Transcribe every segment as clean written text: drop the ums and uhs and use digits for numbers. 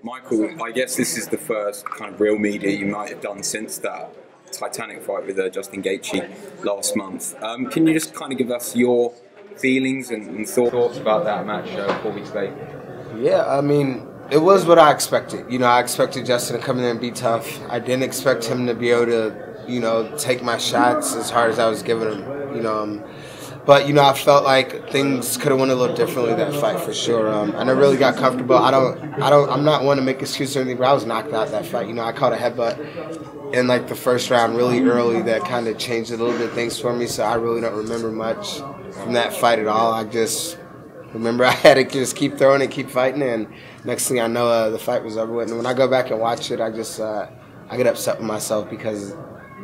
Michael, I guess this is the first kind of real media you might have done since that Titanic fight with Justin Gaethje last month. Can you just kind of give us your feelings and thoughts about that match 4 weeks later? Yeah, I mean, it was what I expected. You know, I expected Justin to come in and be tough. I didn't expect him to be able to, take my shots as hard as I was giving him. But I felt like things could have went a little differently that fight for sure. I never really got comfortable. I'm not one to make excuses or anything, but I was knocked out that fight. I caught a headbutt in like the first round really early that kind of changed a little bit of things for me. So I really don't remember much from that fight at all. I just remember I had to just keep throwing and keep fighting, and next thing I know, the fight was over with. And when I go back and watch it, I get upset with myself because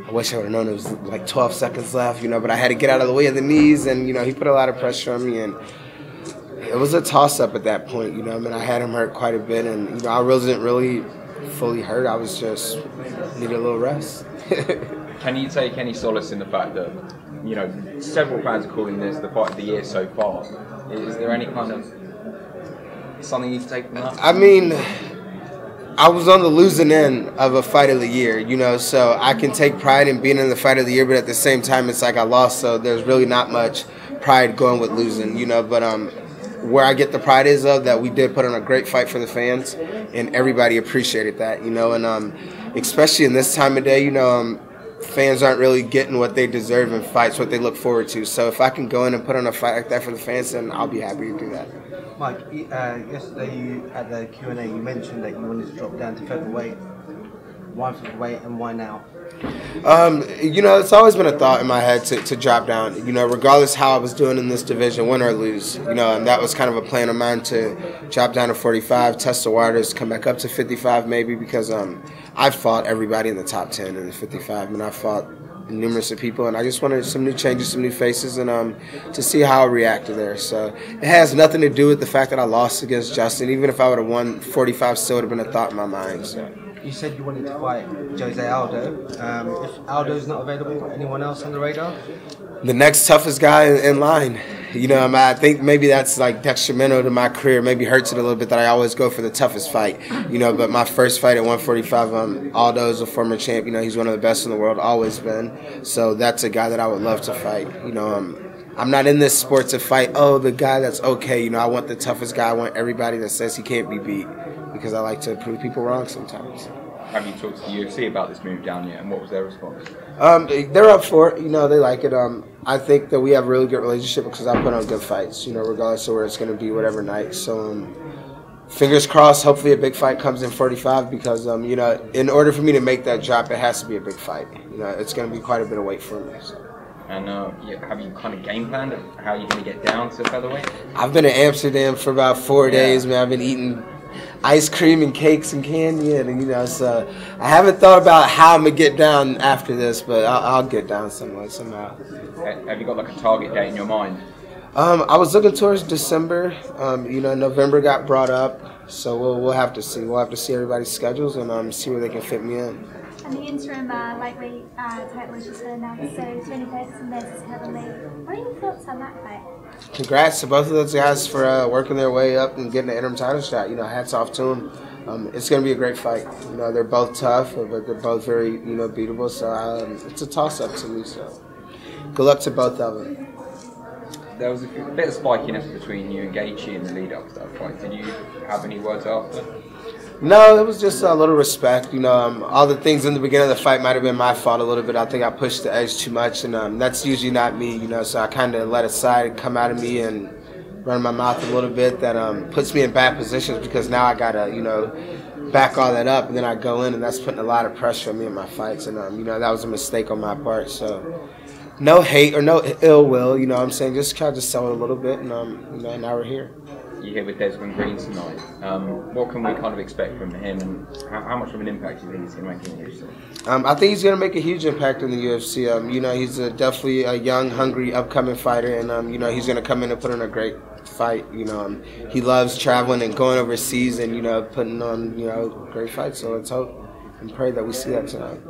I wish I would have known it was like 12 seconds left, but I had to get out of the way of the knees, and, he put a lot of pressure on me, and it was a toss-up at that point, I had him hurt quite a bit, and, I wasn't really fully hurt. I was just needed a little rest. Can you take any solace in the fact that, several fans are calling this the fight of the year so far? Is there any kind of something you can take from that? I mean, I was on the losing end of a fight of the year, so I can take pride in being in the fight of the year, but at the same time, it's like I lost, so there's really not much pride going with losing, but where I get the pride is that we did put on a great fight for the fans, and everybody appreciated that, and especially in this time of day, fans aren't really getting what they deserve in fights, what they look forward to. So if I can go in and put on a fight like that for the fans, then I'll be happy to do that. Mike, yesterday at the Q&A, you mentioned that you wanted to drop down to featherweight. Why featherweight and why now? It's always been a thought in my head to drop down, regardless how I was doing in this division, win or lose, and that was kind of a plan of mine to drop down to 45, test the waters, come back up to 55 maybe, because I've fought everybody in the top 10 in the 55, and I've fought numerous of people, and I just wanted some new changes, some new faces, and to see how I reacted there. So it has nothing to do with the fact that I lost against Justin. Even if I would have won 45, still would have been a thought in my mind. So. You said you wanted to fight Jose Aldo. If Aldo's not available, anyone else on the radar? The next toughest guy in line. I think maybe that's like detrimental to my career. Maybe hurts it a little bit that I always go for the toughest fight. But my first fight at 145, Aldo's a former champ. He's one of the best in the world, always been. So that's a guy that I would love to fight. I'm not in this sport to fight, the guy that's okay. I want the toughest guy. I want everybody that says he can't be beat, because I like to prove people wrong sometimes. Have you talked to the UFC about this move down yet, and what was their response? They're up for it. They like it. I think that we have a really good relationship because I put on good fights, regardless of where it's going to be, whatever night. So fingers crossed, hopefully a big fight comes in 45 because, in order for me to make that drop, it has to be a big fight. It's going to be quite a bit of weight for me. So. And have you kind of game planned how you're going to get down to featherweight? I've been in Amsterdam for about 4 days, man. I've been eating ice cream and cakes and candy, and so I haven't thought about how I'm gonna get down after this, but I'll get down somehow. Have you got like a target date in your mind? I was looking towards December. November got brought up, so we'll have to see. We'll have to see everybody's schedules and see where they can fit me in. And the interim lightweight title was just announced, so Tony Ferguson versus Kevin Lee. What are your thoughts on that fight? Congrats to both of those guys for working their way up and getting the interim title shot. Hats off to them. It's going to be a great fight. They're both tough, but they're both very, beatable. So it's a toss-up to me. So good luck to both of them. There was a bit of spikiness between you and Gaethje in the lead-up to that fight. Did you have any words after? No, it was just a little respect. All the things in the beginning of the fight might have been my fault a little bit. I think I pushed the edge too much, and that's usually not me, so I kind of let a side come out of me and run my mouth a little bit. That puts me in bad positions because now I got to, back all that up, and then I go in, and that's putting a lot of pressure on me in my fights, and, that was a mistake on my part. So no hate or no ill will, what I'm saying, just try to sell it a little bit, and, now we're here. You're here with Desmond Green tonight. What can we kind of expect from him, and how much of an impact do you think he's going to make in the UFC? I think he's going to make a huge impact in the UFC. He's definitely a young, hungry, upcoming fighter, and he's going to come in and put on a great fight. He loves traveling and going overseas, and putting on great fights. So let's hope and pray that we see that tonight.